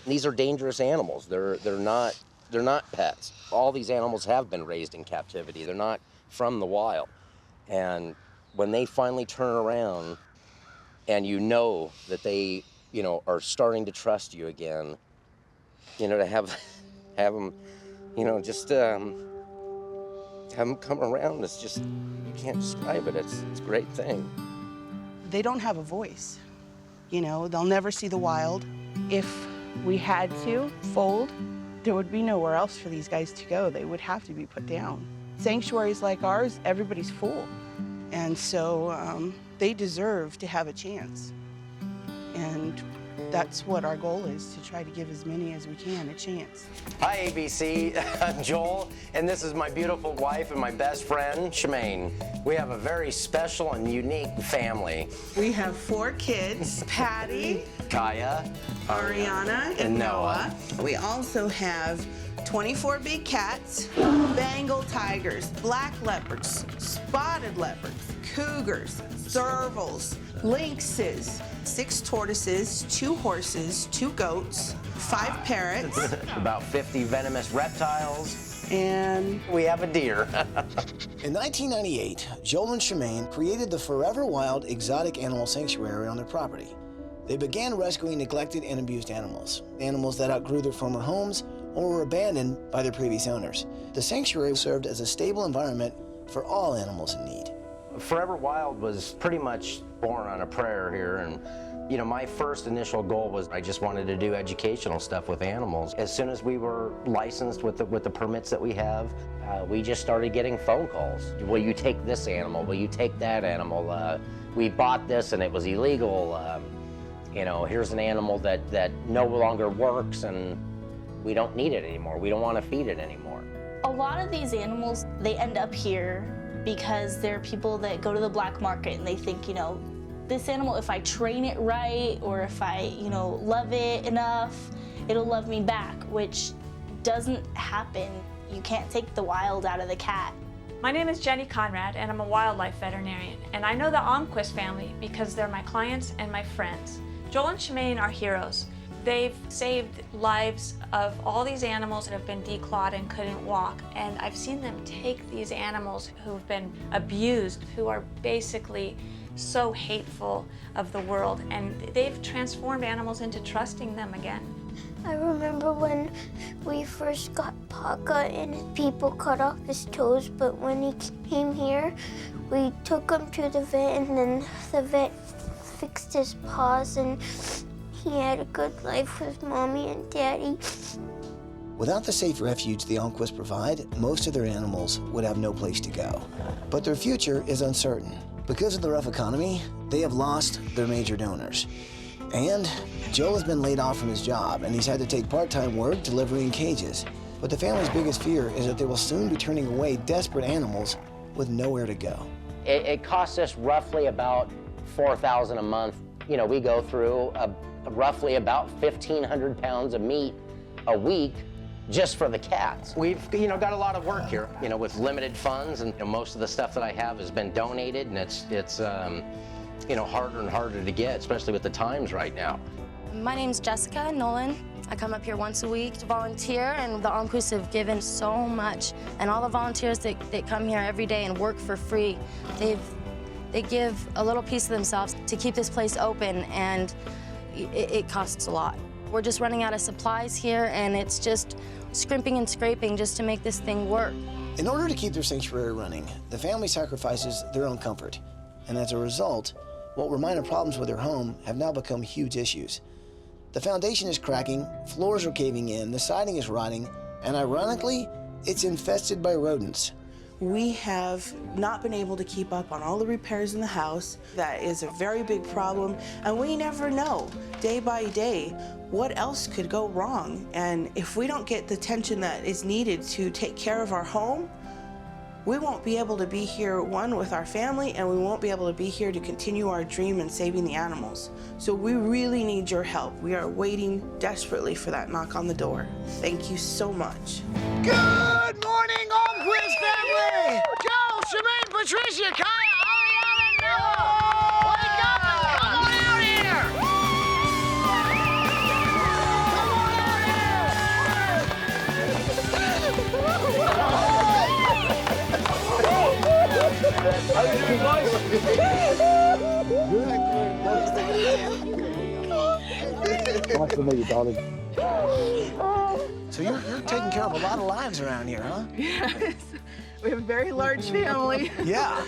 These are dangerous animals. They're not pets. All these animals have been raised in captivity. They're not from the wild. And when they finally turn around and you know that they, are starting to trust you again, to have them, just have them come around, it's just, you can't describe it. It's a great thing. They don't have a voice. They'll never see the wild. If we had to fold, there would be nowhere else for these guys to go. They would have to be put down. Sanctuaries like ours, everybody's full. And so they deserve to have a chance. And that's what our goal is, to try to give as many as we can a chance. Hi, ABC. I'm Joel, and this is my beautiful wife and my best friend, Chemaine. We have a very special and unique family. We have 4 kids, Patty, Kaya, Ariana, and Noah. We also have 24 big cats, Bengal tigers, black leopards, spotted leopards, cougars, servals, lynxes, 6 tortoises, 2 horses, 2 goats, 5 parrots. About 50 venomous reptiles. And we have a deer. In 1998, Joel and Chemaine created the Forever Wild Exotic Animal Sanctuary on their property. They began rescuing neglected and abused animals that outgrew their former homes or were abandoned by their previous owners. The sanctuary served as a stable environment for all animals in need. Forever Wild was pretty much born on a prayer here, and my first initial goal was I just wanted to do educational stuff with animals. As soon as we were licensed with the permits that we have, we just started getting phone calls. Will you take this animal? Will you take that animal? We bought this and it was illegal. Here's an animal that no longer works and we don't need it anymore. We don't want to feed it anymore. A lot of these animals, they end up here because there are people that go to the black market and they think, this animal, if I train it right or if I, love it enough, it'll love me back, which doesn't happen. You can't take the wild out of the cat. My name is Jenny Conrad and I'm a wildlife veterinarian, and I know the Almquist family because they're my clients and my friends. Joel and Chemaine are heroes. They've saved lives of all these animals that have been declawed and couldn't walk, and I've seen them take these animals who've been abused, who are basically so hateful of the world, and they've transformed animals into trusting them again. I remember when we first got Paka and people cut off his toes, but when he came here, we took him to the vet, and then the vet fixed his paws, and he had a good life with Mommy and Daddy. Without the safe refuge the Almquist provide, most of their animals would have no place to go. But their future is uncertain. Because of the rough economy, they have lost their major donors. And Joel has been laid off from his job, and he's had to take part-time work delivering cages. But the family's biggest fear is that they will soon be turning away desperate animals with nowhere to go. It costs us roughly about $4,000 a month. We go through roughly about 1,500 pounds of meat a week just for the cats. We've got a lot of work here, with limited funds, and most of the stuff that I have has been donated, and it's harder and harder to get, especially with the times right now. My name's Jessica Nolan. I come up here once a week to volunteer, and the Almquists have given so much, and all the volunteers that come here every day and work for free, they give a little piece of themselves to keep this place open, and it costs a lot. We're just running out of supplies here, and it's just scrimping and scraping just to make this thing work. In order to keep their sanctuary running, the family sacrifices their own comfort. And as a result, what were minor problems with their home have now become huge issues. The foundation is cracking, floors are caving in, the siding is rotting, and ironically, it's infested by rodents. we have not been able to keep up on all the repairs in the house. That is a very big problem, and we never know, day by day, what else could go wrong. And if we don't get the attention that is needed to take care of our home, we won't be able to be here, one, with our family, and we won't be able to be here to continue our dream in saving the animals. So we really need your help. We are waiting desperately for that knock on the door. Thank you so much. Good morning, Almquist family! Joel, Chemaine, Patricia, Kaya, Ariana, and Noah! Wake up and come on out here! Come on met you, darling. So you're taking care of a lot of lives around here, huh? Yes. We have a very large family. Yeah.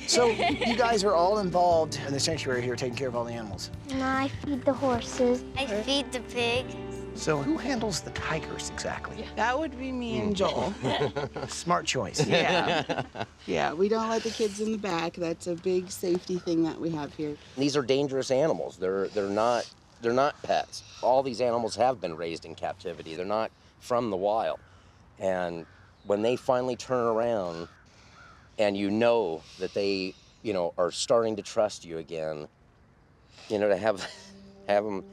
So you guys are all involved in the sanctuary here, taking care of all the animals. And I feed the horses. I feed the pigs. So who handles the tigers exactly? That would be me and Joel. Smart choice. Yeah. Yeah, we don't let the kids in the back. That's a big safety thing that we have here. These are dangerous animals. They're not pets. All these animals have been raised in captivity. They're not from the wild. And when they finally turn around and you know that they, are starting to trust you again, to have them,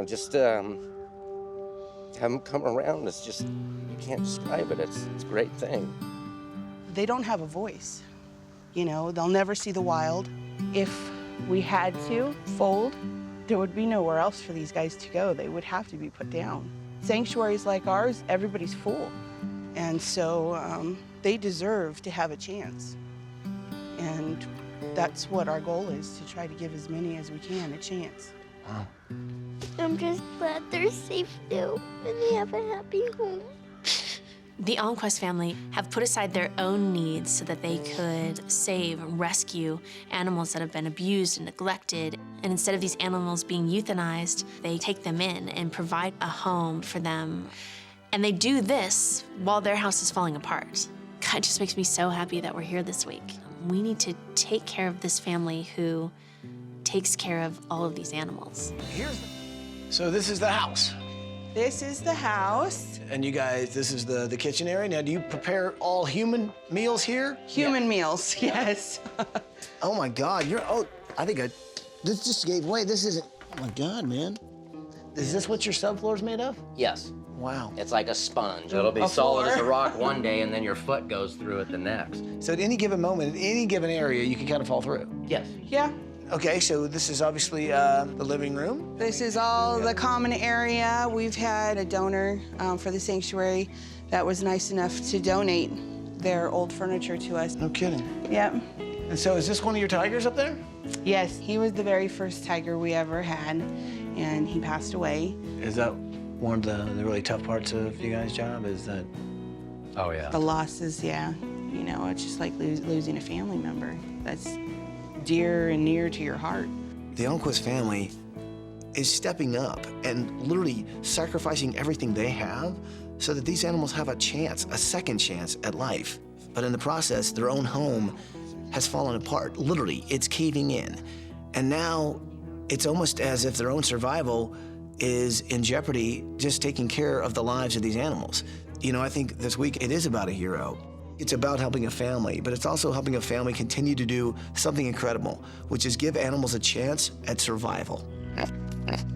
just have them come around, it's just, you can't describe it. It's a great thing. They don't have a voice. They'll never see the wild. If we had to fold, there would be nowhere else for these guys to go. They would have to be put down. Sanctuaries like ours, everybody's full. And so they deserve to have a chance. And that's what our goal is, to try to give as many as we can a chance. Wow. I'm just glad they're safe now and they have a happy home. The Almquist family have put aside their own needs so that they could save and rescue animals that have been abused and neglected. And instead of these animals being euthanized, they take them in and provide a home for them. And they do this while their house is falling apart. God, it just makes me so happy that we're here this week. We need to take care of this family who takes care of all of these animals. So this is the house. This is the house. And you guys, this is the kitchen area. Now, do you prepare all human meals here? Human meals, yes. Oh my God, this just gave way. This isn't, oh my God, man. Is this what your subfloor's made of? Yes. Wow. It's like a sponge. It'll be solid as a rock one day, and then your foot goes through it the next. So at any given moment, in any given area, you can kind of fall through? Yes. Yeah. Okay, so this is obviously the living room. This is all the common area. We've had a donor for the sanctuary that was nice enough to donate their old furniture to us. No kidding. Yep. And so is this one of your tigers up there? Yes, he was the very first tiger we ever had, and he passed away. Is that one of the really tough parts of you guys' job, is that? Oh, yeah. The losses, yeah. It's just like losing a family member. That's dear and near to your heart. The Almquist family is stepping up and literally sacrificing everything they have so that these animals have a chance, a second chance at life. But in the process, their own home has fallen apart. Literally, it's caving in. And now it's almost as if their own survival is in jeopardy just taking care of the lives of these animals. I think this week it is about a hero. It's about helping a family, but it's also helping a family continue to do something incredible, which is give animals a chance at survival.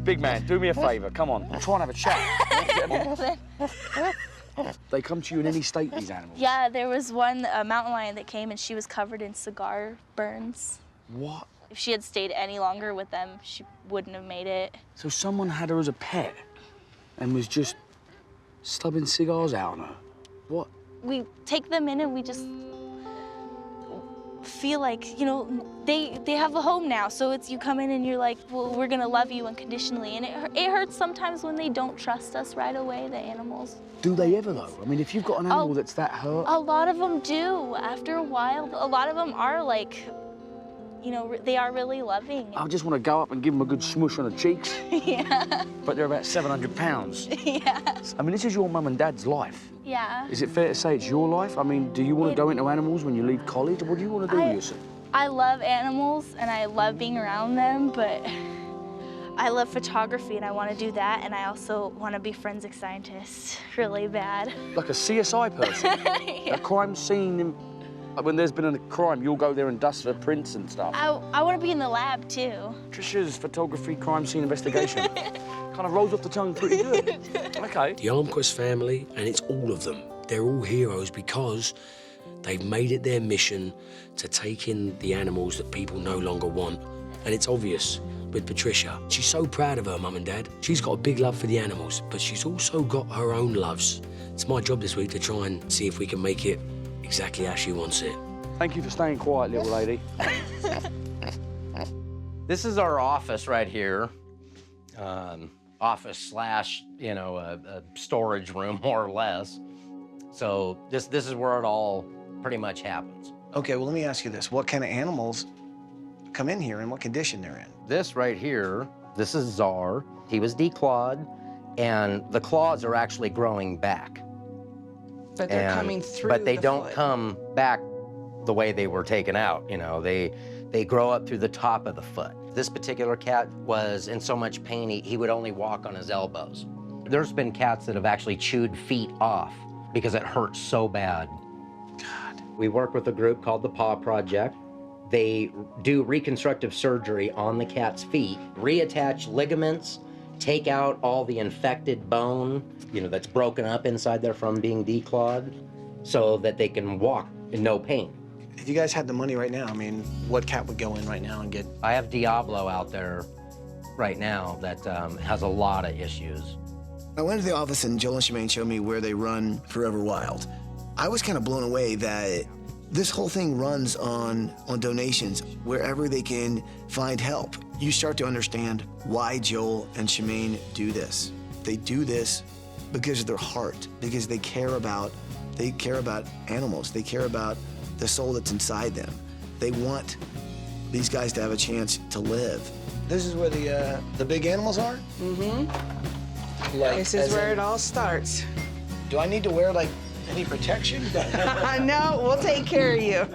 Big man, do me a favor. Come on, I'm trying to have a chat. They come to you in any state, these animals? Yeah, there was one mountain lion that came and she was covered in cigar burns. What? If she had stayed any longer with them, she wouldn't have made it. So someone had her as a pet and was just stubbing cigars out on her? What? We take them in and we just feel like, they have a home now. So it's, you come in and you're like, well, we're gonna love you unconditionally. And it hurts sometimes when they don't trust us right away, the animals. Do they ever, though? I mean, if you've got an animal that's that hurt... A lot of them do. After a while, a lot of them are like, they are really loving. I just want to go up and give them a good smush on the cheeks. Yeah. But they're about 700 pounds. Yeah. I mean, this is your mum and dad's life. Yeah. Is it fair to say it's your life? I mean, do you want to go into animals when you leave college? What do you want to do with yourself? I love animals and I love being around them, but I love photography and I want to do that, and I also want to be forensic scientist really bad. Like a CSI person? Yeah. A crime scene, when there's been a crime, you'll go there and dust for prints and stuff. I want to be in the lab too. Trisha's photography crime scene investigation. Kind of rolls off the tongue pretty good. Okay. The Almquist family, and it's all of them, they're all heroes because they've made it their mission to take in the animals that people no longer want. And it's obvious with Patricia. She's so proud of her mum and dad. She's got a big love for the animals, but she's also got her own loves. It's my job this week to try and see if we can make it exactly how she wants it. Thank you for staying quiet, little lady. This is our office right here. office slash, a storage room more or less. So this is where it all pretty much happens. Okay, well, let me ask you this. What kind of animals come in here and what condition they're in? This right here, this is Czar. He was declawed, and the claws are actually growing back. But they're coming through But they the don't foot. come back the way they were taken out. They grow up through the top of the foot. This particular cat was in so much pain, he would only walk on his elbows. There's been cats that have actually chewed feet off because it hurts so bad. God. We work with a group called the Paw Project. They do reconstructive surgery on the cat's feet, reattach ligaments, take out all the infected bone, that's broken up inside there from being declawed, so that they can walk in no pain. If you guys had the money right now, I mean, what cat would go in right now and get... I have Diablo out there right now that has a lot of issues. I went to the office and Joel and Chemaine showed me where they run Forever Wild. I was kind of blown away that this whole thing runs on donations wherever they can find help. You start to understand why Joel and Chemaine do this. They do this because of their heart, because they care about animals. They care about the soul that's inside them. They want these guys to have a chance to live. This is where the big animals are? Mm-hmm. Like, This is where it all starts. do I need to wear, like, any protection? No, we'll take care of you.